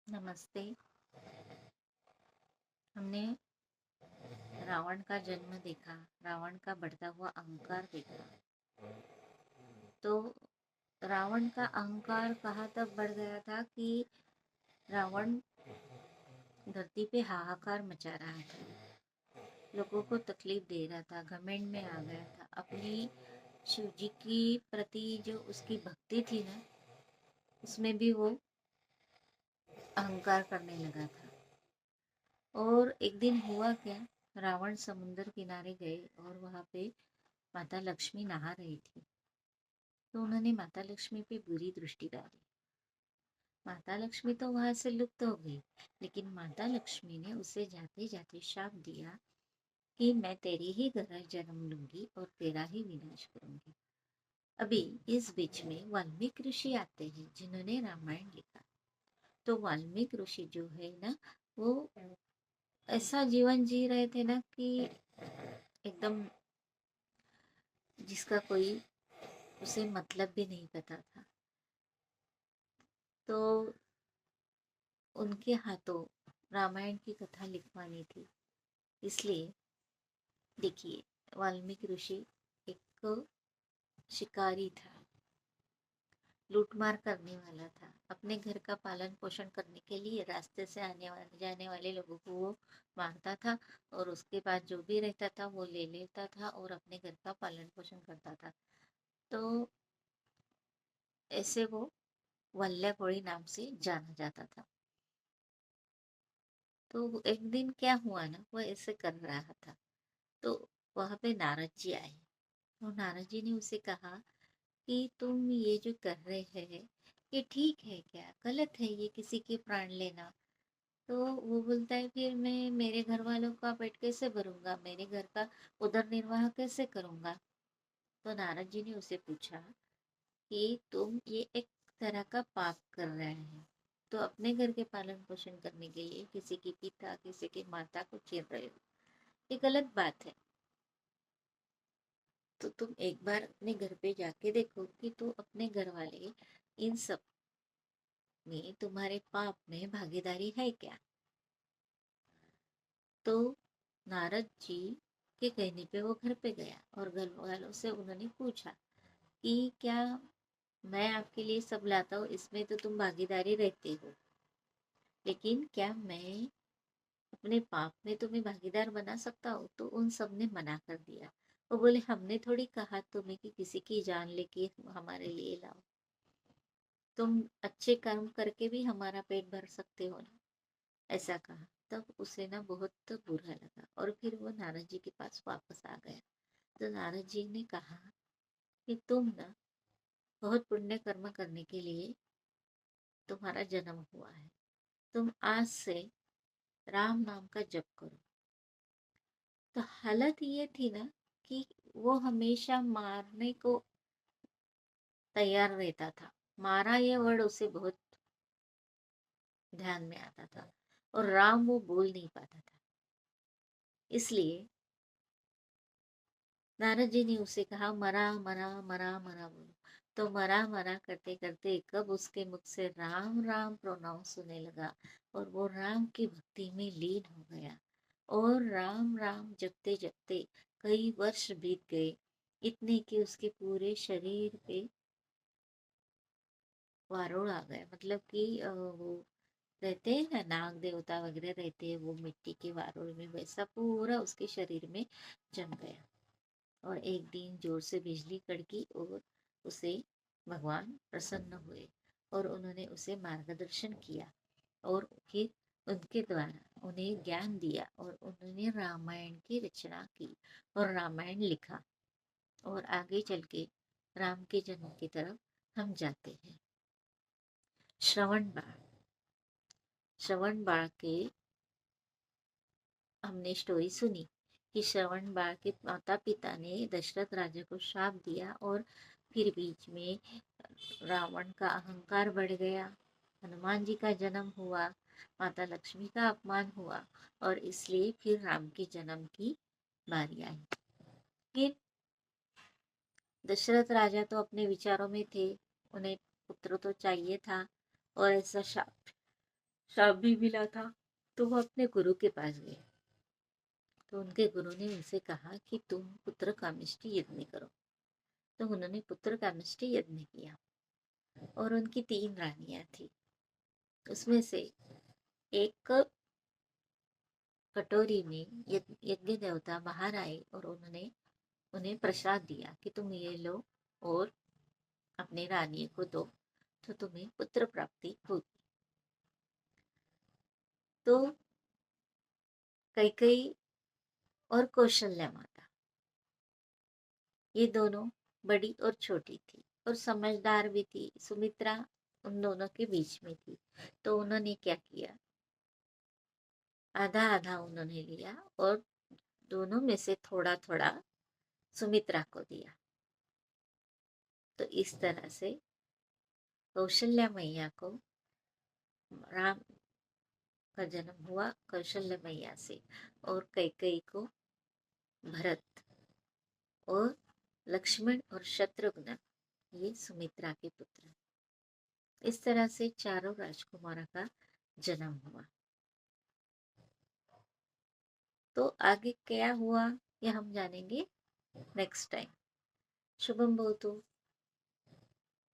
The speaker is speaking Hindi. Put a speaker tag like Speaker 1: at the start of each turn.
Speaker 1: नमस्ते। हमने रावण का जन्म देखा, रावण का बढ़ता हुआ अहंकार देखा। तो रावण का अहंकार कहाँ तक बढ़ गया था कि रावण धरती पे हाहाकार मचा रहा था, लोगों को तकलीफ दे रहा था, घमंड में आ गया था। अपनी शिव जी की प्रति जो उसकी भक्ति थी ना, उसमें भी वो अहंकार करने लगा था। और एक दिन हुआ क्या, रावण समुद्र किनारे गए और वहां पे माता लक्ष्मी नहा रही थी। तो उन्होंने माता लक्ष्मी पे बुरी दृष्टि डाली। माता लक्ष्मी तो वहां से लुप्त हो गई, लेकिन माता लक्ष्मी ने उसे जाते जाते शाप दिया कि मैं तेरी ही तरह जन्म लूंगी और तेरा ही विनाश करूंगी। अभी इस बीच में वाल्मीकि ऋषि आते हैं जिन्होंने रामायण लिखा। तो वाल्मीकि ऋषि जो है ना, वो ऐसा जीवन जी रहे थे ना कि एकदम जिसका कोई उसे मतलब भी नहीं पता था। तो उनके हाथों रामायण की कथा लिखवानी थी। इसलिए देखिए, वाल्मीकि ऋषि एक शिकारी था, लूटमार करने वाला था। अपने घर का पालन पोषण करने के लिए रास्ते से आने वाले जाने वाले लोगों को वो मारता था, और उसके बाद जो भी रहता था वो ले लेता था और अपने घर का पालन पोषण करता था। तो ऐसे वो वल्लभ कोड़ी नाम से जाना जाता था। तो एक दिन क्या हुआ ना, वो ऐसे कर रहा था। तो वहां पे नारद जी आए। तो नारद जी ने उसे कहा कि तुम ये जो कर रहे हैं ये ठीक है क्या, गलत है ये किसी के प्राण लेना। तो वो बोलता है, फिर मैं मेरे घर वालों का पेट कैसे भरूंगा, मेरे घर का उदर निर्वाह कैसे करूंगा। तो नारद जी ने उसे पूछा कि तुम ये एक तरह का पाप कर रहे हैं। तो अपने घर के पालन पोषण करने के लिए किसी की पिता किसी की माता को छीन रहे हो, ये गलत बात है। तो तुम एक बार अपने घर पे जाके देखो कि तो अपने घर वाले इन सब में तुम्हारे पाप में भागीदारी है क्या। तो नारद जी के कहने पे वो घर पे गया और घर वालों से उन्होंने पूछा कि क्या मैं आपके लिए सब लाता हूँ, इसमें तो तुम भागीदारी रहते हो, लेकिन क्या मैं अपने पाप में तुम्हें भागीदार बना सकता हूँ। तो उन सब ने मना कर दिया। वो बोले, हमने थोड़ी कहा तुम्हें कि किसी की जान लेके हमारे लिए लाओ, तुम अच्छे कर्म करके भी हमारा पेट भर सकते हो ना, ऐसा कहा। तब उसे ना बहुत बुरा लगा और फिर वो नारद जी के पास वापस आ गया। तो नारद जी ने कहा कि तुम ना बहुत पुण्य कर्म करने के लिए तुम्हारा जन्म हुआ है, तुम आज से राम नाम का जप करो। तो हालत ये थी ना कि वो हमेशा मारने को तैयार रहता था। मारा ये वर्ड उसे बहुत ध्यान में आता था, और राम वो बोल नहीं पाता था। इसलिए नारद जी ने उसे कहा, मरा मरा मरा मरा बोलो। तो मरा मरा करते करते कब उसके मुख से राम राम प्रोनाउंस सुनने लगा, और वो राम की भक्ति में लीन हो गया। और राम राम जपते जपते कई वर्ष बीत गए, इतने कि उसके पूरे शरीर पे वारुण आ गया। मतलब कि वो रहते हैं ना, नाग देवता वगैरह रहते हैं वो मिट्टी के वारुण में, वैसा पूरा उसके शरीर में जम गया। और एक दिन जोर से बिजली कड़की और उसे भगवान प्रसन्न हुए और उन्होंने उसे मार्गदर्शन किया, और फिर उनके द्वारा उन्हें ज्ञान दिया और उन्होंने रामायण की रचना की और रामायण लिखा। और आगे चल के राम के जन्म की तरफ हम जाते हैं। श्रवण बाण, श्रवण बाण के हमने स्टोरी सुनी कि श्रवण बाण के माता पिता ने दशरथ राजा को श्राप दिया, और फिर बीच में रावण का अहंकार बढ़ गया, हनुमान जी का जन्म हुआ, माता लक्ष्मी का अपमान हुआ, और इसलिए फिर राम के जन्म की बारी आई। फिर दशरथ राजा तो अपने विचारों में थे, उन्हें पुत्र तो चाहिए था, और ऐसा श्राप भी मिला था। तो वो अपने गुरु के पास गए। तो उनके गुरु ने उनसे कहा कि तुम पुत्र कामेष्टि यज्ञ करो। तो उन्होंने पुत्र कामेष्टि यज्ञ किया और उनकी 3 रानियां थी। उसमें से एक कटोरी में यज्ञ देवता बाहर आए और उन्होंने उन्हें प्रसाद दिया कि तुम ये लो और अपने रानी को दो, तो तुम्हें पुत्र प्राप्ति होगी। तो कैकेयी और कौशल्या माता, ये दोनों बड़ी और छोटी थी और समझदार भी थी। सुमित्रा उन दोनों के बीच में थी। तो उन्होंने क्या किया, आधा आधा उन्होंने लिया और दोनों में से थोड़ा थोड़ा सुमित्रा को दिया। तो इस तरह से कौशल्या मैया को राम का जन्म हुआ, कौशल्या मैया से, और कैकेयी को भरत, और लक्ष्मण और शत्रुघ्न ये सुमित्रा के पुत्र। इस तरह से चारों राजकुमारों का जन्म हुआ। तो आगे क्या हुआ ये हम जानेंगे नेक्स्ट टाइम। शुभम भवतु।